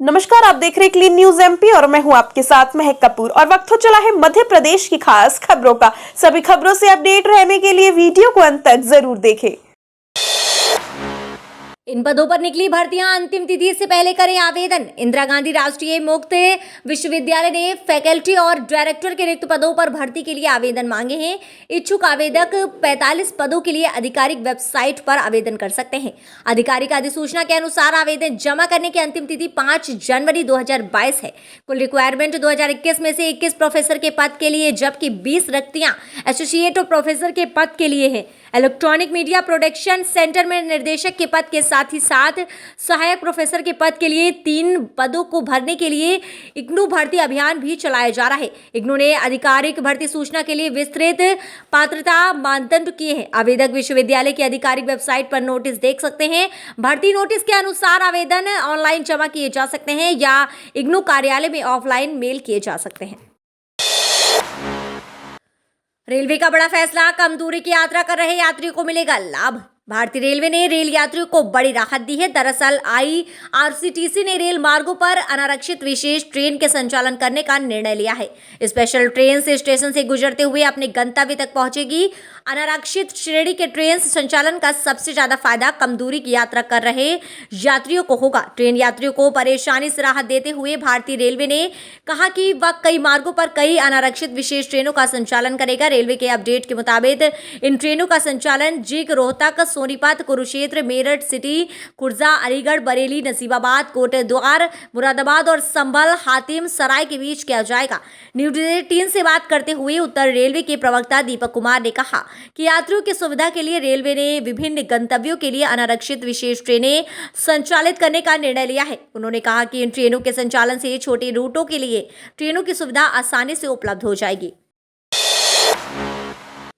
नमस्कार, आप देख रहे हैं क्लीन न्यूज एमपी और मैं हूं आपके साथ महक कपूर। और वक्त हो चला है मध्य प्रदेश की खास खबरों का। सभी खबरों से अपडेट रहने के लिए वीडियो को अंत तक जरूर देखें। इन पदों पर निकली भर्तियां अंतिम तिथि से पहले करें आवेदन। इंदिरा गांधी राष्ट्रीय मुक्त विश्वविद्यालय ने फैकल्टी और डायरेक्टर के रिक्त पदों पर भर्ती के लिए आवेदन मांगे हैं। इच्छुक आवेदक 45 पदों के लिए आधिकारिक वेबसाइट पर आवेदन कर सकते हैं। आधिकारिक अधिसूचना के अनुसार आवेदन जमा करने की अंतिम तिथि 5 जनवरी 2022 है। कुल रिक्वायरमेंट 2021 में से 21 प्रोफेसर के पद के लिए, जबकि 20 रिक्तियां एसोसिएट प्रोफेसर के पद के लिए है। इलेक्ट्रॉनिक मीडिया प्रोडक्शन सेंटर में निर्देशक के पद के साथ ही साथ सहायक प्रोफेसर के पद के लिए 3 पदों को भरने के लिए इग्नू भर्ती अभियान भी चलाया जा रहा है। इग्नू ने आधिकारिक भर्ती सूचना के लिए विस्तृत पात्रता मानदंड किए हैं। आवेदक विश्वविद्यालय की आधिकारिक वेबसाइट पर नोटिस देख सकते हैं। भर्ती नोटिस के अनुसार आवेदन ऑनलाइन जमा किए जा सकते हैं या इग्नू कार्यालय में ऑफलाइन मेल किए जा सकते हैं। रेलवे का बड़ा फैसला, कम दूरी की यात्रा कर रहे यात्रियों को मिलेगा लाभ। भारतीय रेलवे ने रेल यात्रियों को बड़ी राहत दी है। दरअसल आईआरसीटीसी ने रेल मार्गों पर अनारक्षित विशेष ट्रेन के संचालन करने का निर्णय लिया है। स्पेशल ट्रेन से स्टेशन से गुजरते हुए अपने गंतव्य तक पहुंचेगी। अनारक्षित श्रेणी के ट्रेन संचालन का सबसे ज्यादा फायदा कम दूरी की यात्रा कर रहे यात्रियों को होगा। ट्रेन यात्रियों को परेशानी से राहत देते हुए भारतीय रेलवे ने कहा कि वह कई मार्गों पर कई अनारक्षित विशेष ट्रेनों का संचालन करेगा। रेलवे के अपडेट के मुताबिक इन ट्रेनों का संचालन जीग, रोहतक, सोनीपत, कुरुक्षेत्र, मेरठ सिटी, खुर्जा, अलीगढ़, बरेली, नसीबाबाद, कोटद्वार, मुरादाबाद और संभल हातिम सराय के बीच किया जाएगा। न्यूज 18 से बात करते हुए उत्तर रेलवे के प्रवक्ता दीपक कुमार ने कहा कि यात्रियों की सुविधा के लिए रेलवे ने विभिन्न गंतव्यों के लिए अनारक्षित विशेष ट्रेनें संचालित करने का निर्णय लिया है। उन्होंने कहा कि इन ट्रेनों के संचालन से छोटे रूटों के लिए ट्रेनों की सुविधा आसानी से उपलब्ध हो जाएगी।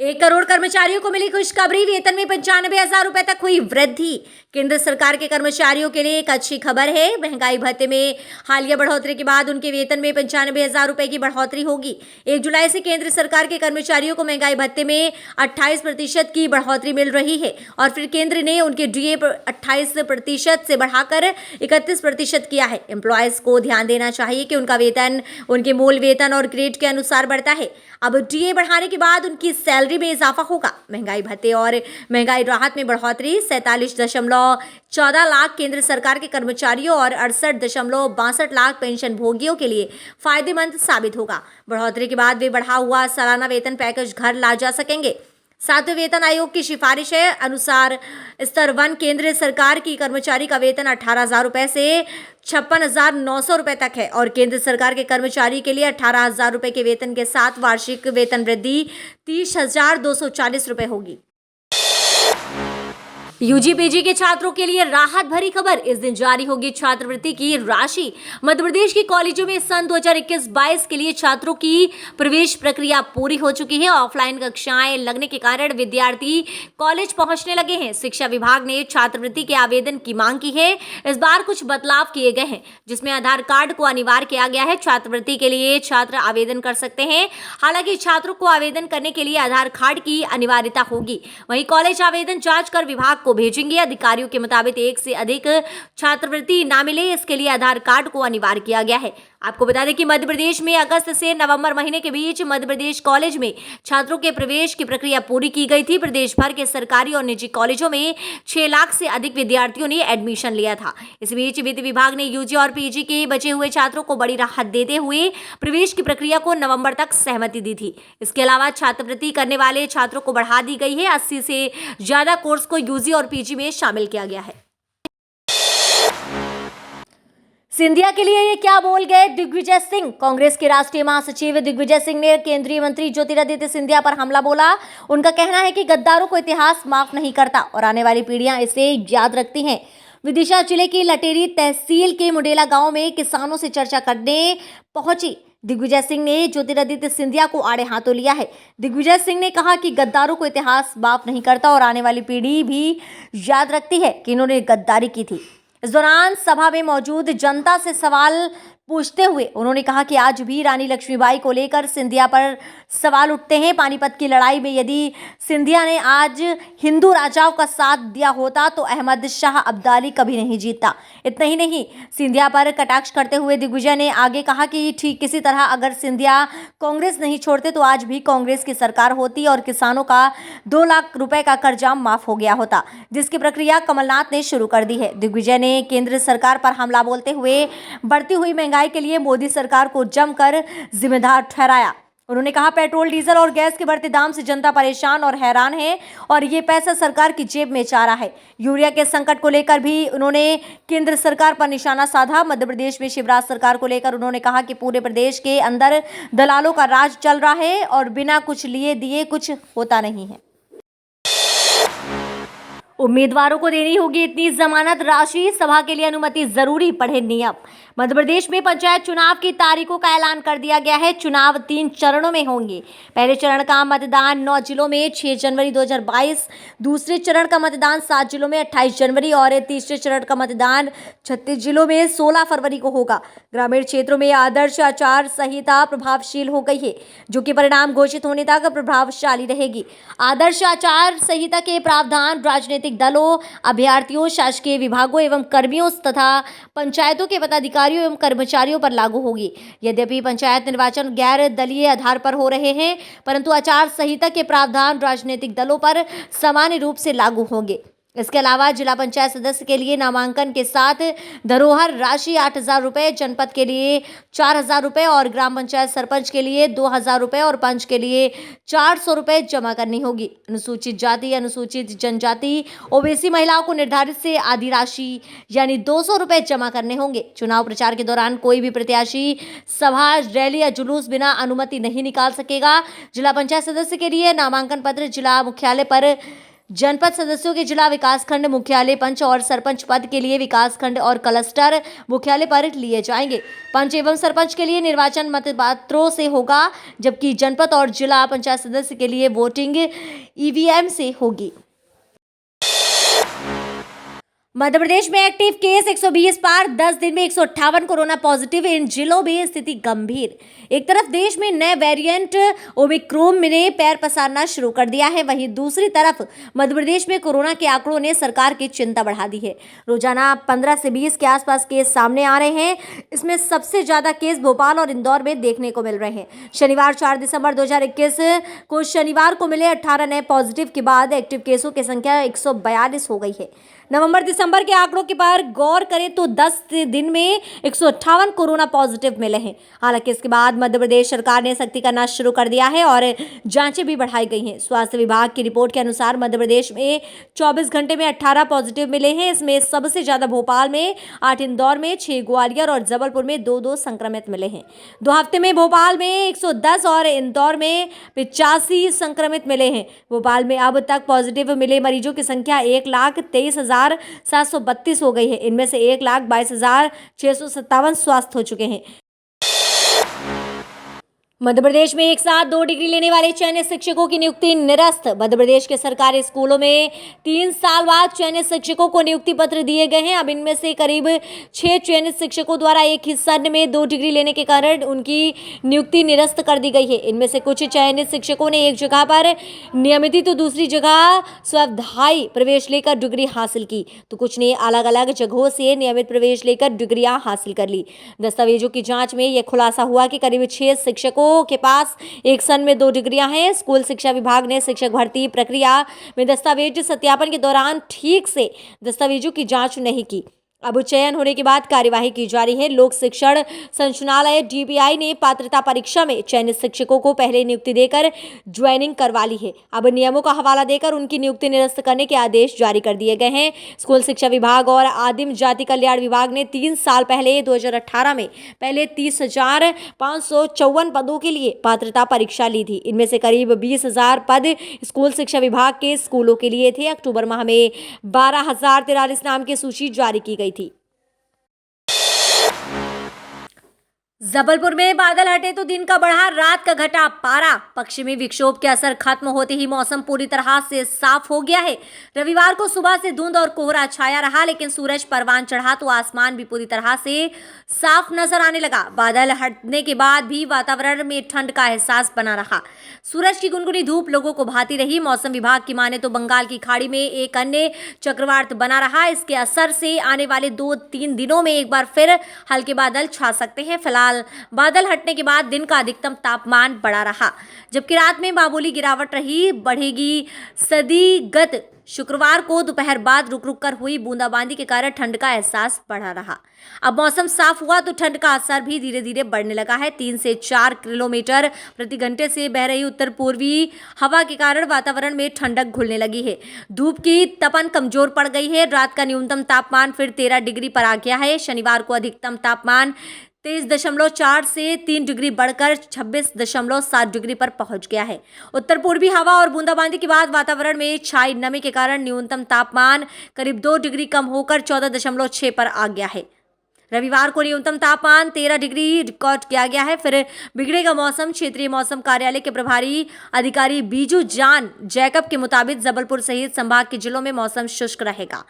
1 करोड़ कर्मचारियों को मिली खुशखबरी, वेतन में 95,000 रुपए तक हुई वृद्धि। केंद्र सरकार के कर्मचारियों के लिए एक अच्छी खबर है। महंगाई भत्ते में हालिया बढ़ोतरी के बाद उनके वेतन में 95,000 रुपए की बढ़ोतरी होगी। 1 जुलाई से केंद्र सरकार के कर्मचारियों को महंगाई भत्ते में 28% की बढ़ोतरी मिल रही है और फिर केंद्र ने उनके डीए 28% से बढ़ाकर 31% किया है। एम्प्लॉयज को ध्यान देना चाहिए कि उनका वेतन उनके मूल वेतन और ग्रेड के अनुसार बढ़ता है। अब डीए बढ़ाने के बाद उनकी सैलरी में इजाफा होगा। महंगाई भत्ते और महंगाई राहत में बढ़ोतरी 47.14 लाख केंद्र सरकार के कर्मचारियों और 68.62 लाख पेंशन भोगियों के लिए फायदेमंद साबित होगा। बढ़ोतरी के बाद वे बढ़ा हुआ सालाना वेतन पैकेज घर ला जा सकेंगे। 7वें वेतन आयोग की सिफारिश है अनुसार स्तर 1 केंद्र सरकार की कर्मचारी का वेतन 18,000 रुपए से 56,900 रुपए तक है और केंद्र सरकार के कर्मचारी के लिए 18,000 रुपए के वेतन के साथ वार्षिक वेतन वृद्धि 30,240 रुपए होगी। यूजी पीजी के छात्रों के लिए राहत भरी खबर, इस दिन जारी होगी छात्रवृत्ति की राशि। मध्य प्रदेश के कॉलेजों में सन 2021-22 के लिए छात्रों की प्रवेश प्रक्रिया पूरी हो चुकी है। ऑफलाइन कक्षाएं लगने के कारण विद्यार्थी कॉलेज पहुंचने लगे हैं। शिक्षा विभाग ने छात्रवृत्ति के आवेदन की मांग की है। इस बार कुछ बदलाव किए गए हैं, जिसमें आधार कार्ड को अनिवार्य किया गया है। छात्रवृत्ति के लिए छात्र आवेदन कर सकते हैं, हालांकि छात्रों को आवेदन करने के लिए आधार कार्ड की अनिवार्यता होगी। वहीं कॉलेज आवेदन जांच कर विभाग भेजेंगे। अधिकारियों के मुताबिक 1 से अधिक छात्रवृत्ति ना मिले, इसके लिए आधार कार्ड को अनिवार्य किया गया है। आपको बता दें कि मध्य प्रदेश में अगस्त से नवंबर महीने के बीच मध्य प्रदेश कॉलेज में छात्रों के प्रवेश की प्रक्रिया पूरी की गई थी। प्रदेश भर के सरकारी और निजी कॉलेजों में 6 लाख से अधिक विद्यार्थियों ने एडमिशन लिया था। इस बीच वित्त विभाग ने यूजी और पीजी के बचे हुए छात्रों को बड़ी राहत देते हुए प्रवेश की प्रक्रिया को नवंबर तक सहमति दी थी। इसके अलावा छात्रवृत्ति करने वाले छात्रों को बढ़ा दी गई है। 80 से ज्यादा कोर्स को यूजी और पीजी में शामिल किया गया है। सिंधिया के लिए ये क्या बोल गए दिग्विजय सिंह। कांग्रेस के राष्ट्रीय महासचिव दिग्विजय सिंह ने केंद्रीय मंत्री ज्योतिरादित्य सिंधिया पर हमला बोला। उनका कहना है कि गद्दारों को इतिहास माफ नहीं करता और आने वाली पीढ़ियां इसे याद रखती हैं। विदिशा जिले की लटेरी तहसील के मुंडेला गांव में किसानों से चर्चा करने पहुंची दिग्विजय सिंह ने ज्योतिरादित्य सिंधिया को आड़े हाथों लिया है। दिग्विजय सिंह ने कहा कि गद्दारों को इतिहास माफ नहीं करता और आने वाली पीढ़ी भी याद रखती है कि इन्होंने गद्दारी की थी। इस दौरान सभा में मौजूद जनता से सवाल पूछते हुए उन्होंने कहा कि आज भी रानी लक्ष्मीबाई को लेकर सिंधिया पर सवाल उठते हैं। पानीपत की लड़ाई में यदि सिंधिया ने आज हिंदू राजाओं का साथ दिया होता तो अहमद शाह अब्दाली कभी नहीं जीतता। इतना ही नहीं, सिंधिया पर कटाक्ष करते हुए दिग्विजय ने आगे कहा कि ठीक किसी तरह अगर सिंधिया कांग्रेस नहीं छोड़ते तो आज भी कांग्रेस की सरकार होती और किसानों का 2 लाख रुपए का कर्जा माफ हो गया होता, जिसकी प्रक्रिया कमलनाथ ने शुरू कर दी है। दिग्विजय ने केंद्र सरकार पर हमला बोलते हुए बढ़ती हुई महंगाई के लिए मोदी सरकार को जमकर जिम्मेदार ठहराया। उन्होंने कहा पेट्रोल, डीजल और गैस के बढ़ते दाम से जनता परेशान और हैरान है और ये पैसा सरकार की जेब में जा रहा है। यूरिया के संकट को लेकर भी उन्होंने केंद्र सरकार पर निशाना साधा। मध्य प्रदेश में शिवराज सरकार को लेकर उन्होंने कहा कि पूरे प्रदेश के अंदर दलालों का राज चल रहा है और बिना कुछ लिए दिए कुछ होता नहीं है। उम्मीदवारों को देनी होगी इतनी जमानत राशि, सभा के लिए अनुमति जरूरी, पढ़े नियम। मध्य प्रदेश में पंचायत चुनाव की तारीखों का ऐलान कर दिया गया है। चुनाव 3 चरणों में होंगे। पहले चरण का मतदान 9 जिलों में 6 जनवरी 2022, दूसरे चरण का मतदान 7 जिलों में 28 जनवरी और तीसरे चरण का मतदान 36 जिलों में 16 फरवरी को होगा। ग्रामीण क्षेत्रों में आदर्श आचार संहिता प्रभावशील हो गई है, जो कि परिणाम घोषित होने तक प्रभावशाली रहेगी। आदर्श आचार संहिता के प्रावधान राजनीतिक दलों, अभ्यर्थियों, शासकीय विभागों एवं कर्मियों तथा पंचायतों के पदाधिकारियों एवं कर्मचारियों पर लागू होगी। यद्यपि पंचायत निर्वाचन गैर दलीय आधार पर हो रहे हैं, परंतु आचार संहिता के प्रावधान राजनीतिक दलों पर सामान्य रूप से लागू होंगे। इसके अलावा जिला पंचायत सदस्य के लिए नामांकन के साथ धरोहर राशि 8,000 रुपये, जनपद के लिए 4,000 रुपये और ग्राम पंचायत सरपंच के लिए 2,000 रुपये और पंच के लिए 400 रुपये जमा करनी होगी। अनुसूचित जाति, अनुसूचित जनजाति, ओबीसी महिलाओं को निर्धारित से आधी राशि यानी 200 रुपये जमा करने होंगे। चुनाव प्रचार के दौरान कोई भी प्रत्याशी सभा, रैली या जुलूस बिना अनुमति नहीं निकाल सकेगा। जिला पंचायत सदस्य के लिए नामांकन पत्र जिला मुख्यालय पर, जनपद सदस्यों के जिला विकास खंड मुख्यालय, पंच और सरपंच पद के लिए विकास खंड और क्लस्टर मुख्यालय पर लिए जाएंगे। पंच एवं सरपंच के लिए निर्वाचन मतपत्रों से होगा, जबकि जनपद और जिला पंचायत सदस्य के लिए वोटिंग ईवीएम से होगी। मध्य प्रदेश में एक्टिव केस 120 पार, 10 दिन में 158 कोरोना पॉजिटिव। इन जिलों में स्थिति गंभीर। एक तरफ देश में नए वेरिएंट ओमिक्रॉन ने पैर पसारना शुरू कर दिया है, वहीं दूसरी तरफ मध्य प्रदेश में कोरोना के आंकड़ों ने सरकार की चिंता बढ़ा दी है। रोजाना 15 से 20 के आसपास केस सामने आ रहे हैं। इसमें सबसे ज्यादा केस भोपाल और इंदौर में देखने को मिल रहे हैं। शनिवार 4 दिसंबर 2021 को शनिवार को मिले 18 नए पॉजिटिव के बाद एक्टिव केसों की संख्या 142 हो गई है। नवंबर दिसंबर के आंकड़ों के पर गौर करें तो 10 दिन में 158 कोरोना पॉजिटिव मिले हैं। हालांकि इसके बाद मध्य प्रदेश सरकार ने सख्ती करना शुरू कर दिया है और जांचें भी बढ़ाई गई हैं। स्वास्थ्य विभाग की रिपोर्ट के अनुसार मध्य प्रदेश में 24 घंटे में 18 पॉजिटिव मिले हैं। इसमें सबसे ज्यादा भोपाल में 8, इंदौर में 6, ग्वालियर और जबलपुर में 2-2 संक्रमित मिले हैं। 2 हफ्ते में भोपाल में 110 और इंदौर में 85 संक्रमित मिले हैं। भोपाल में अब तक पॉजिटिव मिले मरीजों की संख्या 1,23,732 हो गई है। इनमें से 1,22,657 स्वस्थ हो चुके हैं। मध्य प्रदेश में एक साथ 2 डिग्री लेने वाले चयनित शिक्षकों की नियुक्ति निरस्त। मध्य प्रदेश के सरकारी स्कूलों में 3 साल बाद चयनित शिक्षकों को नियुक्ति पत्र दिए गए हैं। अब इनमें से करीब 6 चयनित शिक्षकों द्वारा एक ही सन में 2 डिग्री लेने के कारण उनकी नियुक्ति निरस्त कर दी गई है। इनमें से कुछ चयनित शिक्षकों ने एक जगह पर नियमित तो दूसरी जगह स्वाध्यायी प्रवेश लेकर डिग्री हासिल की, तो कुछ ने अलग अलग जगहों से नियमित प्रवेश लेकर डिग्रियां हासिल कर ली। दस्तावेजों की जाँच में यह खुलासा हुआ कि करीब 6 शिक्षकों के पास एक सन में 2 डिग्रियां हैं। स्कूल शिक्षा विभाग ने शिक्षक भर्ती प्रक्रिया में दस्तावेज सत्यापन के दौरान ठीक से दस्तावेजों की जांच नहीं की। अब चयन होने के बाद कार्यवाही की जा रही है। लोक शिक्षण संचालनालय डीपीआई ने पात्रता परीक्षा में चयनित शिक्षकों को पहले नियुक्ति देकर ज्वाइनिंग करवा ली है। अब नियमों का हवाला देकर उनकी नियुक्ति निरस्त करने के आदेश जारी कर दिए गए हैं। स्कूल शिक्षा विभाग और आदिम जाति कल्याण विभाग ने 3 साल पहले 2018 में पहले 30,554 पदों के लिए पात्रता परीक्षा ली थी। इनमें से करीब 20,000 पद स्कूल शिक्षा विभाग के स्कूलों के लिए थे। अक्टूबर माह में 12,043 नाम की सूची जारी की गई थी। जबलपुर में बादल हटे तो दिन का बढ़ा, रात का घटा पारा। पश्चिमी विक्षोभ के असर खत्म होते ही मौसम पूरी तरह से साफ हो गया है। रविवार को सुबह से धुंध और कोहरा छाया रहा, लेकिन सूरज परवान चढ़ा तो आसमान भी पूरी तरह से साफ नजर आने लगा। बादल हटने के बाद भी वातावरण में ठंड का एहसास बना रहा। सूरज की गुनगुनी धूप लोगों को भाती रही। मौसम विभाग की माने तो बंगाल की खाड़ी में एक अन्य चक्रवात बना रहा। इसके असर से आने वाले 2-3 दिनों में एक बार फिर हल्के बादल छा सकते हैं। फिलहाल बादल हटने के बाद दिन का अधिकतम तापमान बढ़ा रहा, जबकि रात में मामूली गिरावट रही। बढ़ेगी सदीगत। शुक्रवार को दोपहर बाद रुक रुक कर हुई बूंदाबांदी के कारण ठंड का एहसास बढ़ा रहा। अब मौसम साफ हुआ तो ठंड का असर भी धीरे धीरे बढ़ने लगा है। 3 से 4 किलोमीटर प्रति घंटे से बह रही उत्तर पूर्वी हवा के कारण वातावरण में ठंडक घुलने लगी है। धूप की तपन कमजोर पड़ गई है। रात का न्यूनतम तापमान फिर 13 डिग्री पर आ गया है। शनिवार को अधिकतम तापमान 23.4 से 3 डिग्री बढ़कर 26.7 डिग्री पर पहुंच गया है। उत्तर पूर्वी हवा और बूंदाबांदी के बाद वातावरण में छाई नमी के कारण न्यूनतम तापमान करीब 2 डिग्री कम होकर 14.6 पर आ गया है। रविवार को न्यूनतम तापमान 13 डिग्री रिकॉर्ड किया गया है। फिर बिगड़ेगा मौसम। क्षेत्रीय मौसम कार्यालय के प्रभारी अधिकारी बीजू जान जैकब के मुताबिक जबलपुर सहित संभाग के जिलों में मौसम शुष्क रहेगा।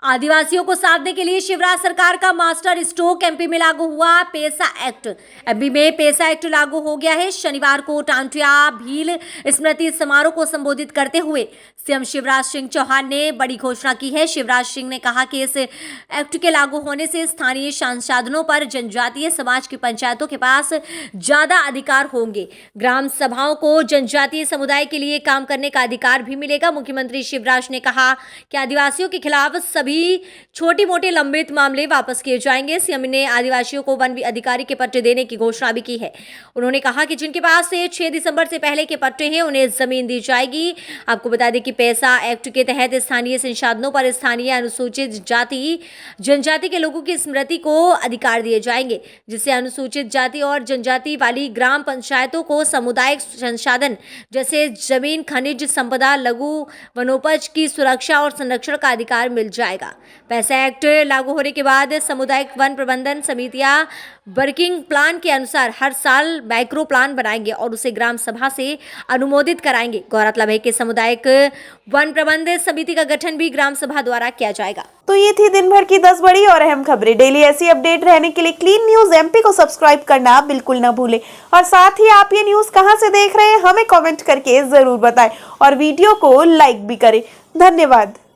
आदिवासियों को साधने के लिए शिवराज सरकार का मास्टर स्ट्रोक एमपी में लागू हुआ पेसा एक्ट। एमपी में पेसा एक्ट लागू हो गया है। शनिवार को टांटिया भील स्मृति समारोह को संबोधित करते हुए सीएम शिवराज सिंह चौहान ने बड़ी घोषणा की है। शिवराज सिंह ने कहा कि इस एक्ट के लागू होने से स्थानीय संसाधनों पर जनजातीय समाज की पंचायतों के पास ज्यादा अधिकार होंगे। ग्राम सभाओं को जनजातीय समुदाय के लिए काम करने का अधिकार भी मिलेगा। मुख्यमंत्री शिवराज ने कहा कि आदिवासियों के खिलाफ सभी छोटी मोटे लंबित मामले वापस किए जाएंगे। सीएम ने आदिवासियों को वन अधिकारी के पट्टे देने की घोषणा भी की है। उन्होंने कहा कि जिनके पास से 6 दिसंबर से पहले के पट्टे हैं उन्हें जमीन दी जाएगी। आपको बता दें कि पेसा एक्ट के तहत स्थानीय संसाधनों पर स्थानीय अनुसूचित जाति जनजाति के लोगों की स्मृति को अधिकार दिए जाएंगे, जिससे अनुसूचित जाति और जनजाति वाली ग्राम पंचायतों को सामुदायिक संसाधन जैसे जमीन, खनिज संपदा, लघु वनोपज की सुरक्षा और संरक्षण का अधिकार मिल जाएगा। पैसा एक्ट लागू होने के बाद सामुदायिक वन प्रबंधन समितियां वर्किंग प्लान के अनुसार हर साल माइक्रो प्लान बनाएंगे और उसे ग्राम सभा से अनुमोदित कराएंगे। गौरतलब है कि सामुदायिक वन प्रबंधन समिति का गठन भी ग्राम सभा द्वारा किया जाएगा। तो ये थी दिन भर की 10 बड़ी और अहम खबरें। डेली ऐसी अपडेट रहने के लिए क्लीन न्यूज एमपी को सब्सक्राइब करना बिल्कुल ना भूलें। और साथ ही आप ये न्यूज कहां से देख रहे हैं हमें कमेंट करके जरूर बताएं और वीडियो को लाइक भी करें। धन्यवाद।